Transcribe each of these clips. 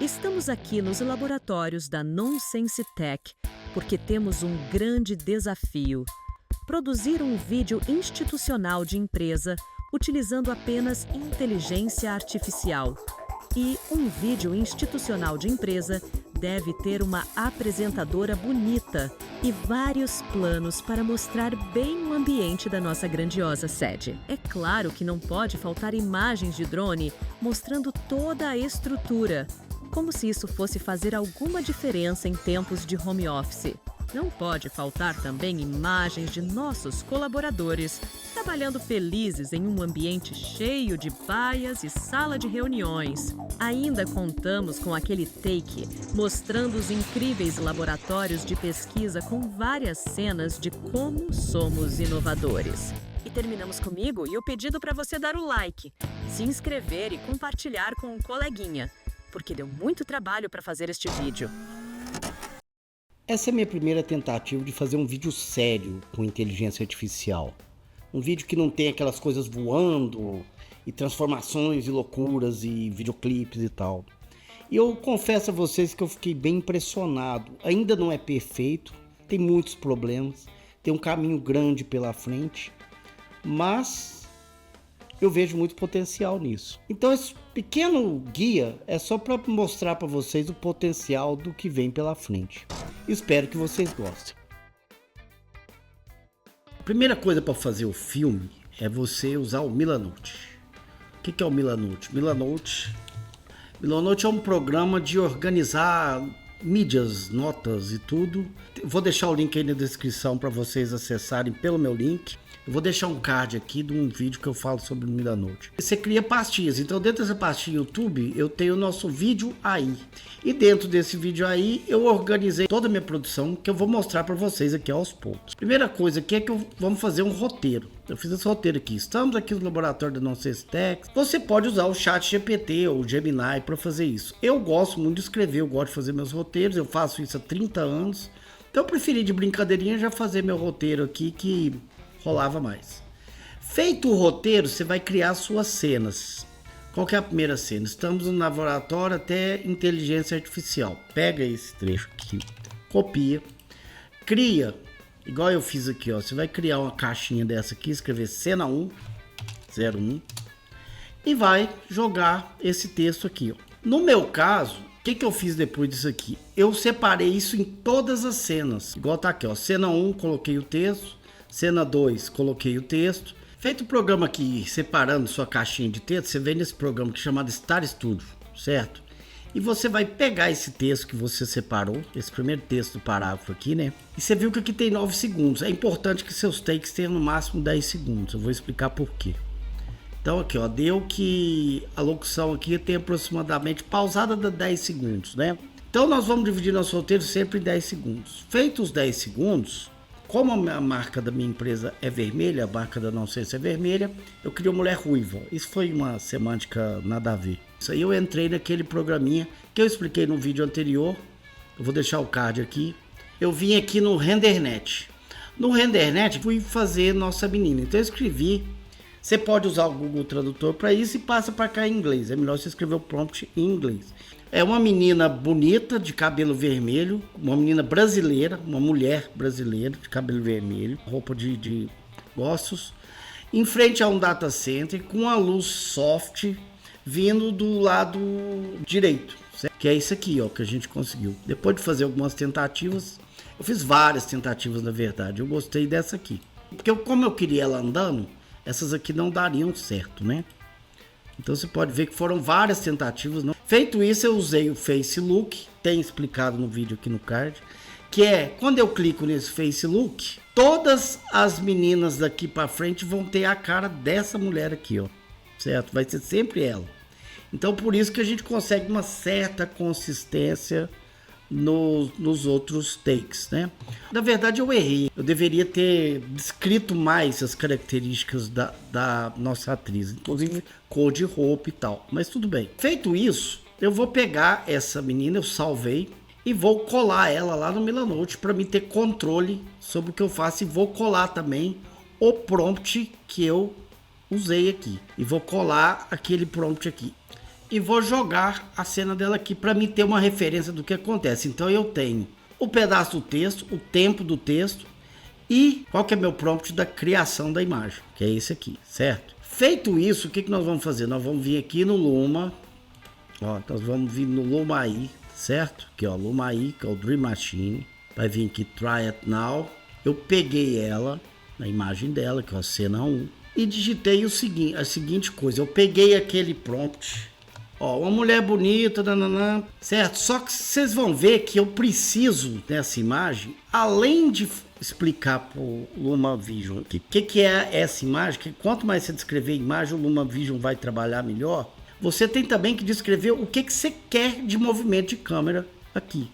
Estamos aqui nos laboratórios da Nonsense Tech porque temos um grande desafio: produzir um vídeo institucional de empresa utilizando apenas inteligência artificial. E um vídeo institucional de empresa deve ter uma apresentadora bonita e vários planos para mostrar bem o ambiente da nossa grandiosa sede. É claro que não pode faltar imagens de drone mostrando toda a estrutura, como se isso fosse fazer alguma diferença em tempos de home office. Não pode faltar também imagens de nossos colaboradores trabalhando felizes em um ambiente cheio de baias e sala de reuniões. Ainda contamos com aquele take mostrando os incríveis laboratórios de pesquisa com várias cenas de como somos inovadores. E terminamos comigo e o pedido para você dar o like, se inscrever e compartilhar com um coleguinha, porque deu muito trabalho para fazer este vídeo. Essa é a minha primeira tentativa de fazer um vídeo sério com inteligência artificial. Um vídeo que não tem aquelas coisas voando e transformações e loucuras e videoclipes e tal. E eu confesso a vocês que eu fiquei bem impressionado. Ainda não é perfeito, tem muitos problemas, tem um caminho grande pela frente, mas eu vejo muito potencial nisso. Então esse pequeno guia é só para mostrar para vocês o potencial do que vem pela frente. Espero que vocês gostem. A primeira coisa para fazer o filme é você usar o Milanote. O que é o Milanote? Milanote é um programa de organizar mídias, notas e tudo. Vou deixar o link aí na descrição para vocês acessarem pelo meu link. Eu vou deixar um card aqui de um vídeo que eu falo sobre o Milanote. Você cria pastinhas, então dentro dessa pastinha YouTube eu tenho o nosso vídeo aí. E dentro desse vídeo aí eu organizei toda a minha produção que eu vou mostrar para vocês aqui aos poucos. Primeira coisa aqui é que vamos fazer um roteiro. Eu fiz esse roteiro aqui. Estamos aqui no laboratório da Nonsense Tech. Você pode usar o Chat GPT ou o Gemini para fazer isso. Eu gosto muito de escrever, eu gosto de fazer meus roteiros, eu faço isso há 30 anos. Então eu preferi de brincadeirinha já fazer meu roteiro aqui que rolava mais. Feito o roteiro, você vai criar suas cenas. Qual que é a primeira cena? Estamos no laboratório até inteligência artificial. Pega esse trecho aqui, copia, cria, igual eu fiz aqui, ó. Você vai criar uma caixinha dessa aqui, escrever cena 1, 01 e vai jogar esse texto aqui, ó. No meu caso, o que eu fiz depois disso aqui? Eu separei isso em todas as cenas. Igual tá aqui, ó. Cena 1, coloquei o texto. Cena 2, coloquei o texto. Feito o programa aqui, separando sua caixinha de texto, você vem nesse programa que é chamado Star Studio, certo? E você vai pegar esse texto que você separou, esse primeiro texto do parágrafo aqui, né? E você viu que aqui tem 9 segundos. É importante que seus takes tenham no máximo 10 segundos. Eu vou explicar por quê. Então aqui, ó, deu que a locução aqui tem aproximadamente pausada de 10 segundos, né? Então nós vamos dividir nosso roteiro sempre em 10 segundos. Feitos os 10 segundos, como a marca da minha empresa é vermelha, a marca da Nonsense é vermelha, eu criei uma mulher ruiva. Isso foi uma semântica nada a ver. Isso aí eu entrei naquele programinha que eu expliquei no vídeo anterior. Eu vou deixar o card aqui. Eu vim aqui no RenderNet. No RenderNet fui fazer nossa menina. Então eu escrevi. Você pode usar o Google Tradutor para isso e passa para cá em inglês. É melhor você escrever o prompt em inglês. É uma menina bonita, de cabelo vermelho, uma menina brasileira, uma mulher brasileira de cabelo vermelho, roupa de ossos, em frente a um data center com a luz soft vindo do lado direito, certo? Que é isso aqui, ó, que a gente conseguiu. Depois de fazer algumas tentativas, eu fiz várias tentativas na verdade, eu gostei dessa aqui. Porque como eu queria ela andando, essas aqui não dariam certo, né? Então você pode ver que foram várias tentativas. Não? Feito isso, eu usei o Face Look, tem explicado no vídeo aqui no card, que é quando eu clico nesse Face Look, todas as meninas daqui para frente vão ter a cara dessa mulher aqui, ó, certo? Vai ser sempre ela. Então por isso que a gente consegue uma certa consistência nos outros takes, né? Na verdade eu errei, eu deveria ter descrito mais as características da nossa atriz, inclusive cor de roupa e tal, mas tudo bem. Feito isso, eu vou pegar essa menina, eu salvei e vou colar ela lá no Milanote para me ter controle sobre o que eu faço, e vou colar também o prompt que eu usei aqui e vou colar aquele prompt aqui. e vou jogar a cena dela aqui para mim ter uma referência do que acontece. Então eu tenho o pedaço do texto, o tempo do texto e qual que é meu prompt da criação da imagem, que é esse aqui, certo? Feito isso, o que nós vamos fazer? Nós vamos vir aqui no Luma, ó, nós vamos vir no Luma AI, certo? Aqui ó, Luma AI, que é o Dream Machine, vai vir aqui Try It Now. Eu peguei ela, a imagem dela, que é a cena 1, e digitei a seguinte coisa, eu peguei aquele prompt, ó, uma mulher bonita, nananã, certo? Só que vocês vão ver que eu preciso dessa imagem, além de explicar pro LumaVision aqui o que é essa imagem, que quanto mais você descrever a imagem, o LumaVision vai trabalhar melhor. Você tem também que descrever o que você quer de movimento de câmera aqui.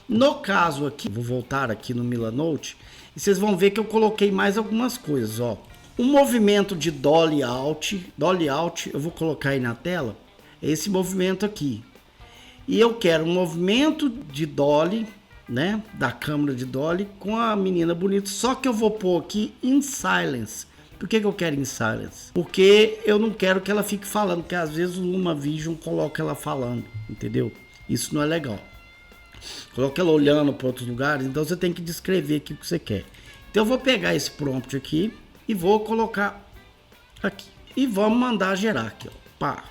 No caso aqui, vou voltar aqui no Milanote, e vocês vão ver que eu coloquei mais algumas coisas, ó. O movimento de Dolly Out, eu vou colocar aí na tela, é esse movimento aqui. E eu quero um movimento de Dolly, né, da câmera de Dolly com a menina bonita, só que eu vou pôr aqui em silence. Por que eu quero em silence? Porque eu não quero que ela fique falando, porque às vezes o LumaVision coloca ela falando, entendeu? Isso não é legal. Coloca ela olhando para outros lugares, então você tem que descrever aqui o que você quer. Então eu vou pegar esse prompt aqui e vou colocar aqui. E vamos mandar gerar aqui, ó. Pá.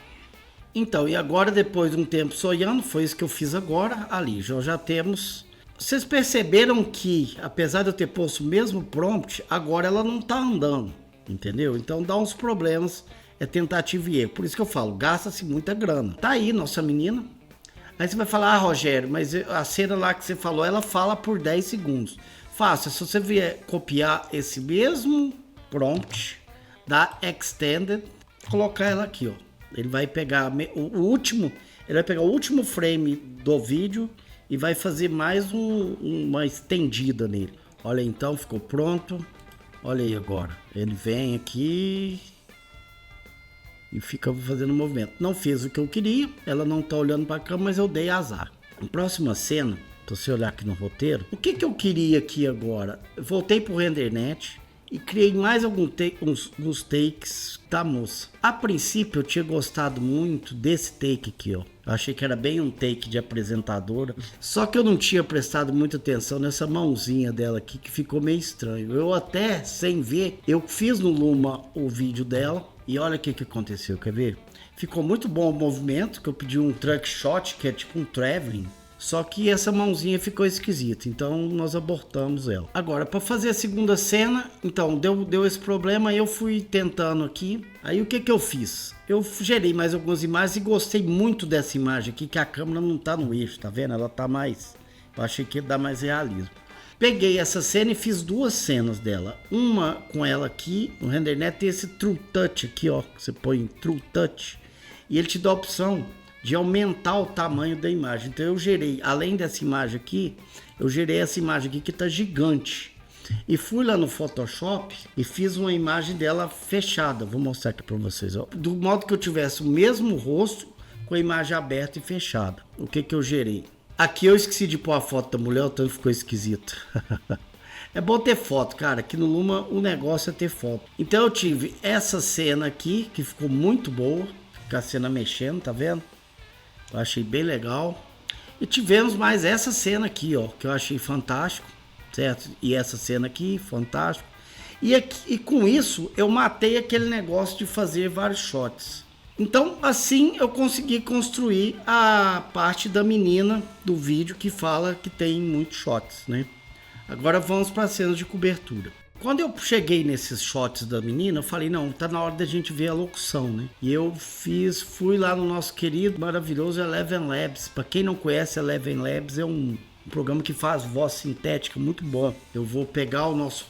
Então, e agora depois de um tempo sonhando, foi isso que eu fiz agora, ali, já temos... Vocês perceberam que, apesar de eu ter posto o mesmo prompt, agora ela não tá andando, entendeu? Então dá uns problemas, é tentativa e erro. Por isso que eu falo, gasta-se muita grana. Tá aí nossa menina. Aí você vai falar, ah, Rogério, mas a cena lá que você falou, ela fala por 10 segundos. Fácil, se você vier copiar esse mesmo prompt da Extended, colocar ela aqui, ó. Ele vai pegar o último frame do vídeo e vai fazer mais uma estendida nele. Olha, então ficou pronto. Olha aí agora. Ele vem aqui e fica fazendo movimento. Não fez o que eu queria. Ela não tá olhando para a câmera, mas eu dei azar. Na próxima cena, se você olhar aqui no roteiro, o que eu queria aqui agora? Eu voltei pro RenderNet e criei mais uns takes da moça. A princípio eu tinha gostado muito desse take aqui, ó. Eu achei que era bem um take de apresentadora. Só que eu não tinha prestado muita atenção nessa mãozinha dela aqui, que ficou meio estranho. Eu até, sem ver, eu fiz no Luma o vídeo dela. E olha o que aconteceu, quer ver? Ficou muito bom o movimento, que eu pedi um truck shot, que é tipo um traveling. Só que essa mãozinha ficou esquisita, então nós abortamos ela. Agora, para fazer a segunda cena, então deu esse problema, eu fui tentando aqui. Aí o que eu fiz? Eu gerei mais algumas imagens e gostei muito dessa imagem aqui, que a câmera não tá no eixo, tá vendo? Ela tá mais... Eu achei que ia dar mais realismo. Peguei essa cena e fiz duas cenas dela. Uma com ela aqui, no RenderNet tem esse True Touch aqui, ó. Que você põe em True Touch e ele te dá a opção de aumentar o tamanho da imagem. Então eu gerei, além dessa imagem aqui, eu gerei essa imagem aqui que tá gigante. E fui lá no Photoshop e fiz uma imagem dela fechada. Vou mostrar aqui para vocês, ó. Do modo que eu tivesse o mesmo rosto com a imagem aberta e fechada. O que eu gerei? Aqui eu esqueci de pôr a foto da mulher, então ficou esquisito. É bom ter foto, cara. Aqui no Luma o negócio é ter foto. Então eu tive essa cena aqui, que ficou muito boa. Fica a cena mexendo, tá vendo? Eu achei bem legal. E tivemos mais essa cena aqui, ó, que eu achei fantástico, certo? E essa cena aqui, fantástico. E com isso eu matei aquele negócio de fazer vários shots. Então assim eu consegui construir a parte da menina do vídeo que fala que tem muitos shots, né? Agora vamos para as cenas de cobertura. Quando eu cheguei nesses shots da menina, eu falei, não, tá na hora da gente ver a locução, né? E eu fui lá no nosso querido, maravilhoso Eleven Labs. Para quem não conhece, Eleven Labs é um programa que faz voz sintética muito bom. Eu vou pegar as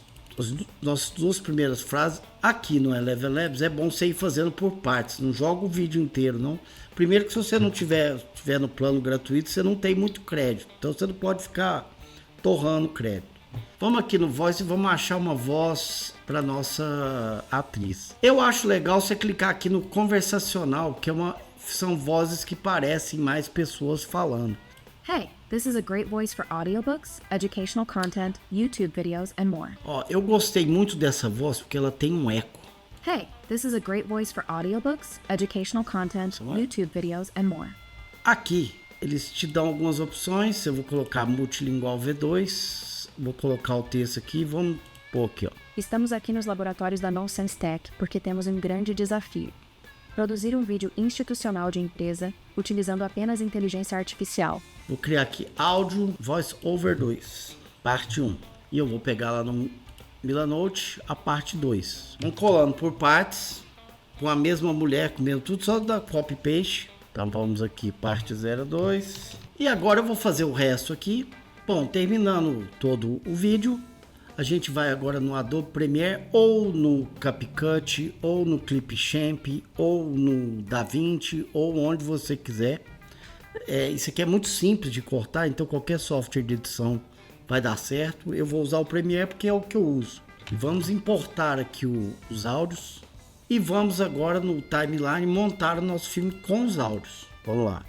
nossas duas primeiras frases aqui no Eleven Labs. É bom você ir fazendo por partes, não joga o vídeo inteiro, não. Primeiro que se você não tiver no plano gratuito, você não tem muito crédito. Então você não pode ficar torrando crédito. Vamos aqui no Voice e vamos achar uma voz para nossa atriz. Eu acho legal você clicar aqui no conversacional, que são vozes que parecem mais pessoas falando. Hey, this is a great voice for audiobooks, educational content, YouTube videos, and more. Ó, eu gostei muito dessa voz porque ela tem um eco. Hey, This is a great voice for audiobooks, educational content, YouTube videos, and more. Aqui eles te dão algumas opções. Eu vou colocar multilingual V2, vou colocar o texto aqui, vamos pôr aqui, ó. Estamos aqui nos laboratórios da Nonsense Tech porque temos um grande desafio. Produzir um vídeo institucional de empresa utilizando apenas inteligência artificial. Vou criar aqui áudio Voice Over 2, parte 1. E eu vou pegar lá no Milanote a parte 2. Vamos colando por partes, com a mesma mulher, comendo tudo, só da copy paste. Então vamos aqui, parte 02. E agora eu vou fazer o resto aqui. Bom, terminando todo o vídeo, a gente vai agora no Adobe Premiere, ou no CapCut, ou no Clipchamp, ou no DaVinci, ou onde você quiser. Isso aqui é muito simples de cortar, então qualquer software de edição vai dar certo. Eu vou usar o Premiere porque é o que eu uso. E vamos importar aqui os áudios. E vamos agora no timeline montar o nosso filme com os áudios. Vamos lá.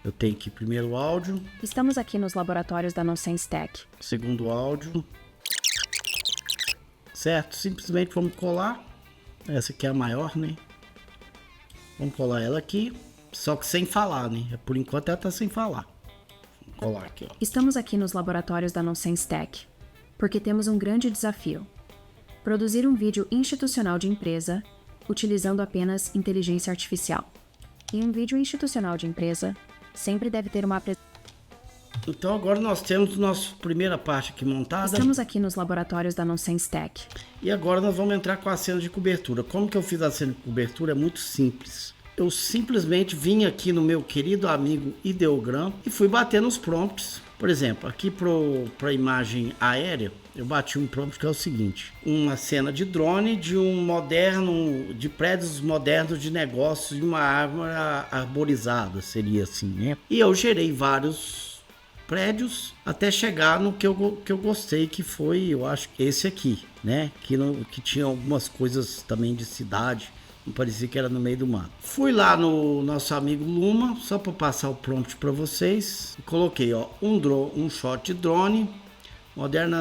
Eu tenho aqui primeiro o áudio. Estamos aqui nos laboratórios da Nonsense Tech. Segundo áudio. Certo? Simplesmente vamos colar. Essa aqui é a maior, né? Vamos colar ela aqui. Só que sem falar, né? Por enquanto ela tá sem falar. Vamos colar aqui, ó. Estamos aqui nos laboratórios da Nonsense Tech porque temos um grande desafio. Produzir um vídeo institucional de empresa utilizando apenas inteligência artificial. E um vídeo institucional de empresa sempre deve ter uma apresentação. Então agora nós temos nossa primeira parte aqui montada. Estamos aqui nos laboratórios da Nonsense Tech. E agora nós vamos entrar com a cena de cobertura. Como que eu fiz a cena de cobertura? É muito simples. Eu simplesmente vim aqui no meu querido amigo Ideogram e fui batendo os prompts. Por exemplo, aqui para a imagem aérea, eu bati um prompt que é o seguinte: uma cena de drone de prédios modernos de negócios de uma árvore arborizada, seria assim, né? E eu gerei vários prédios até chegar no que eu gostei, que foi, eu acho, esse aqui, né? Que tinha algumas coisas também de cidade. Não parecia que era no meio do mato. Fui lá no nosso amigo Luma, só para passar o prompt para vocês. Coloquei, ó, um shot de drone, moderno,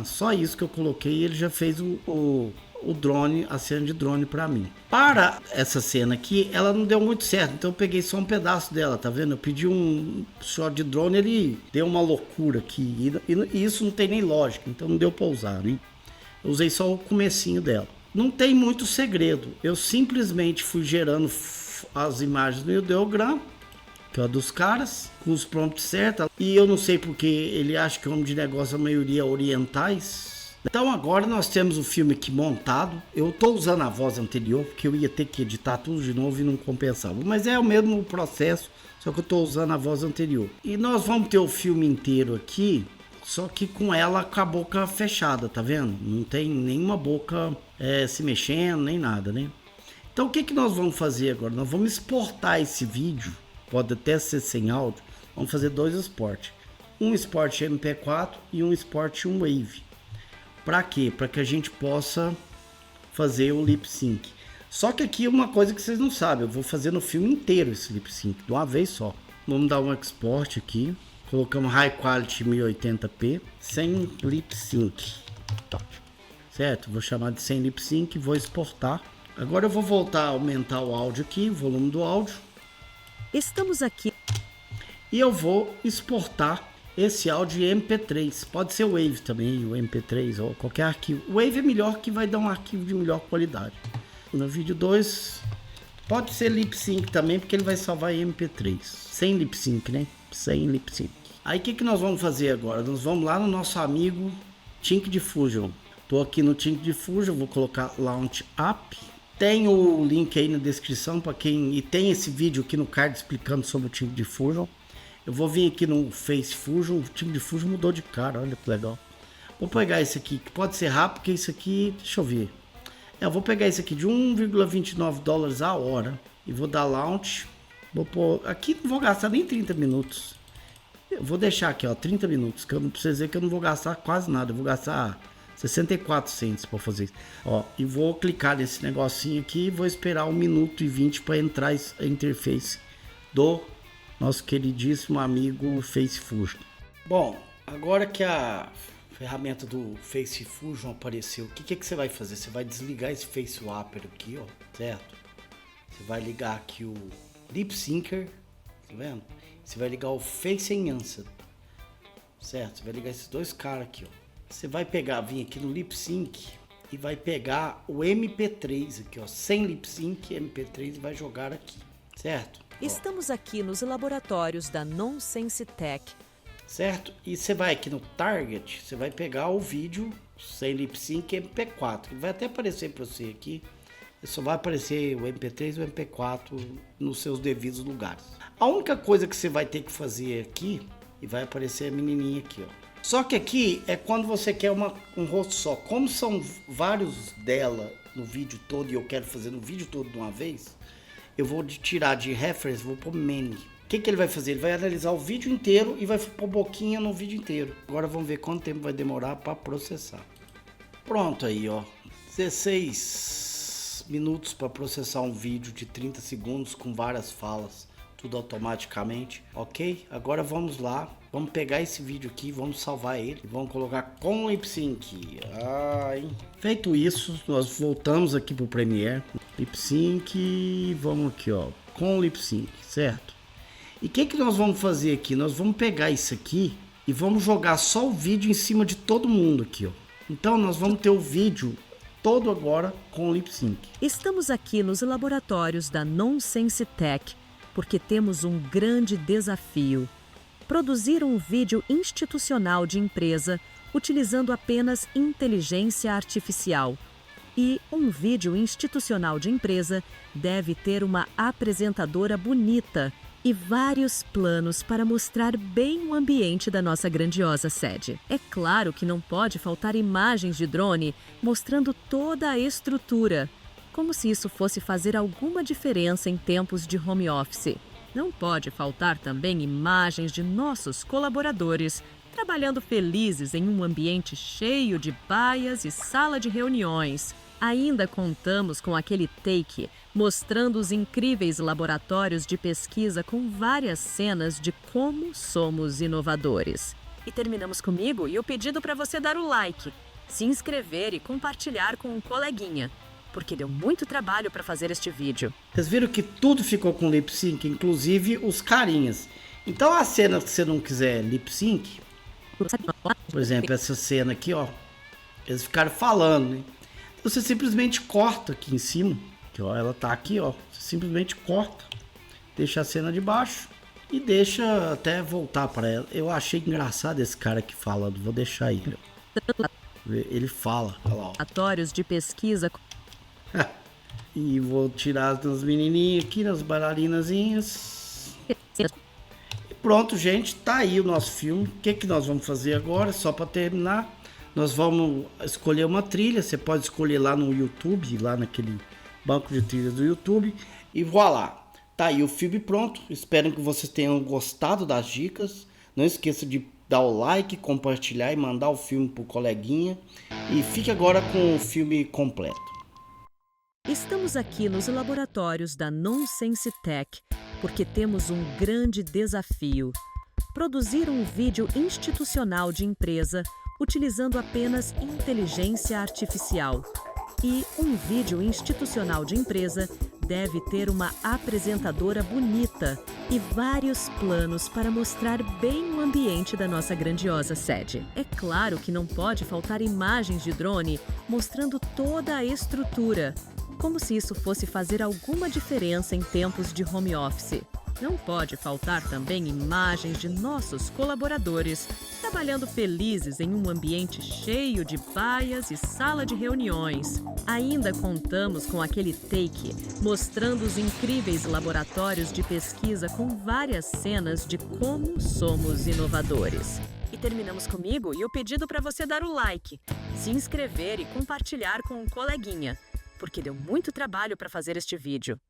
só isso que eu coloquei e ele já fez o drone, a cena de drone para mim. Para essa cena aqui, ela não deu muito certo, então eu peguei só um pedaço dela, tá vendo? Eu pedi um shot de drone, ele deu uma loucura aqui, e isso não tem nem lógica, então não deu para usar, né? Eu usei só o comecinho dela. Não tem muito segredo, eu simplesmente fui gerando as imagens no Ideogram, que é a dos caras, com os prompts certos, e eu não sei porque ele acha que o homem de negócio a maioria é orientais. Então agora nós temos o filme aqui montado. Eu estou usando a voz anterior, porque eu ia ter que editar tudo de novo e não compensava, mas é o mesmo processo, só que eu estou usando a voz anterior. E nós vamos ter o filme inteiro aqui, só que com ela com a boca fechada, tá vendo? Não tem nenhuma boca se mexendo, nem nada, né? Então o que nós vamos fazer agora? Nós vamos exportar esse vídeo, pode até ser sem áudio. Vamos fazer dois exportes. Um export MP4 e um export Wave. Para quê? Para que a gente possa fazer o lip sync. Só que aqui uma coisa que vocês não sabem, eu vou fazer no filme inteiro esse lip sync, de uma vez só. Vamos dar um export aqui. Colocamos High Quality 1080p, sem lip sync. Certo? Vou chamar de sem lip sync e vou exportar. Agora eu vou voltar a aumentar o áudio aqui, o volume do áudio. Estamos aqui. E eu vou exportar esse áudio em MP3. Pode ser o Wave também, o MP3 ou qualquer arquivo. O Wave é melhor, que vai dar um arquivo de melhor qualidade. No vídeo 2, pode ser lip sync também, porque ele vai salvar em MP3. Sem lip sync, né? Sem lip sync. Aí o que nós vamos fazer agora? Nós vamos lá no nosso amigo Tink Diffusion. Tô aqui no Tink Diffusion, vou colocar Launch App. Tem o link aí na descrição para quem... E tem esse vídeo aqui no card explicando sobre o Tink Diffusion. Eu vou vir aqui no Face Fusion. O Tink Diffusion mudou de cara, olha que legal. Vou pegar esse aqui, que pode ser rápido, porque isso aqui... Deixa eu ver. Eu vou pegar esse aqui de 1,29 dólares a hora. E vou dar Launch. Vou pôr... Aqui não vou gastar nem 30 minutos. Eu vou deixar aqui, ó, 30 minutos. Que eu não preciso dizer que eu não vou gastar quase nada. Eu vou gastar 64 cents para fazer isso. Ó, e vou clicar nesse negocinho aqui e vou esperar 1 minuto e 20 para entrar a interface do nosso queridíssimo amigo Face Fusion. Bom, agora que a ferramenta do Face Fusion apareceu. O que que você vai fazer? Você vai desligar esse Face Swapper aqui, ó, certo? Você vai ligar aqui o Lip Syncer, tá vendo? Você vai ligar o Face Enhancer, certo? Você vai ligar esses dois caras aqui, ó. Você vai pegar, vir aqui no Lip Sync e vai pegar o MP3 aqui, ó, sem Lip Sync, MP3 e vai jogar aqui, certo? Estamos aqui nos laboratórios da Nonsense Tech. Certo? E você vai aqui no Target, você vai pegar o vídeo sem Lip Sync MP4. Vai até aparecer para você aqui. Só vai aparecer o MP3 e o MP4 nos seus devidos lugares. A única coisa que você vai ter que fazer aqui, e vai aparecer a menininha aqui, ó. Só que aqui é quando você quer um rosto só. Como são vários dela no vídeo todo e eu quero fazer no vídeo todo de uma vez, eu vou tirar de reference, vou pôr many. O que ele vai fazer? Ele vai analisar o vídeo inteiro e vai pôr boquinha no vídeo inteiro. Agora vamos ver quanto tempo vai demorar para processar. Pronto aí, ó. 16 minutos para processar um vídeo de 30 segundos com várias falas. Tudo automaticamente, ok? Agora vamos lá. Vamos pegar esse vídeo aqui, vamos salvar ele. E vamos colocar com Lip Sync. Feito isso, nós voltamos aqui pro Premiere. Lip Sync, vamos aqui, ó. Com Lip Sync, certo? E o que nós vamos fazer aqui? Nós vamos pegar isso aqui e vamos jogar só o vídeo em cima de todo mundo aqui, ó. Então nós vamos ter o vídeo todo agora com Lip Sync. Estamos aqui nos laboratórios da Nonsense Tech porque temos um grande desafio. Produzir um vídeo institucional de empresa utilizando apenas inteligência artificial. E um vídeo institucional de empresa deve ter uma apresentadora bonita e vários planos para mostrar bem o ambiente da nossa grandiosa sede. É claro que não pode faltar imagens de drone mostrando toda a estrutura, como se isso fosse fazer alguma diferença em tempos de home office. Não pode faltar também imagens de nossos colaboradores trabalhando felizes em um ambiente cheio de baias e sala de reuniões. Ainda contamos com aquele take mostrando os incríveis laboratórios de pesquisa com várias cenas de como somos inovadores. E terminamos comigo e o pedido para você dar o like, se inscrever e compartilhar com um coleguinha, porque deu muito trabalho para fazer este vídeo. Vocês viram que tudo ficou com Lip Sync, inclusive os carinhas. Então a cena que você não quiser Lip Sync, por exemplo, essa cena aqui, ó, eles ficaram falando, né? Você simplesmente corta aqui em cima, que ó, ela tá aqui, ó, você simplesmente corta, deixa a cena de baixo e deixa até voltar para ela. Eu achei engraçado esse cara aqui falando, vou deixar ele. Ele fala, olha lá, ó. Laboratórios de pesquisa. E vou tirar as menininhas aqui, nas bailarinazinhas. E pronto, gente, tá aí o nosso filme. O que nós vamos fazer agora, só para terminar? Nós vamos escolher uma trilha, você pode escolher lá no YouTube, lá naquele banco de trilhas do YouTube. E voilá, tá aí o filme pronto. Espero que vocês tenham gostado das dicas. Não esqueça de dar o like, compartilhar e mandar o filme pro coleguinha. E fique agora com o filme completo. Estamos aqui nos laboratórios da Nonsense Tech porque temos um grande desafio. Produzir um vídeo institucional de empresa utilizando apenas inteligência artificial. E um vídeo institucional de empresa deve ter uma apresentadora bonita e vários planos para mostrar bem o ambiente da nossa grandiosa sede. É claro que não pode faltar imagens de drone mostrando toda a estrutura, como se isso fosse fazer alguma diferença em tempos de home office. Não pode faltar também imagens de nossos colaboradores trabalhando felizes em um ambiente cheio de baias e sala de reuniões. Ainda contamos com aquele take mostrando os incríveis laboratórios de pesquisa com várias cenas de como somos inovadores. E terminamos comigo e o pedido para você dar o like, se inscrever e compartilhar com um coleguinha, porque deu muito trabalho para fazer este vídeo.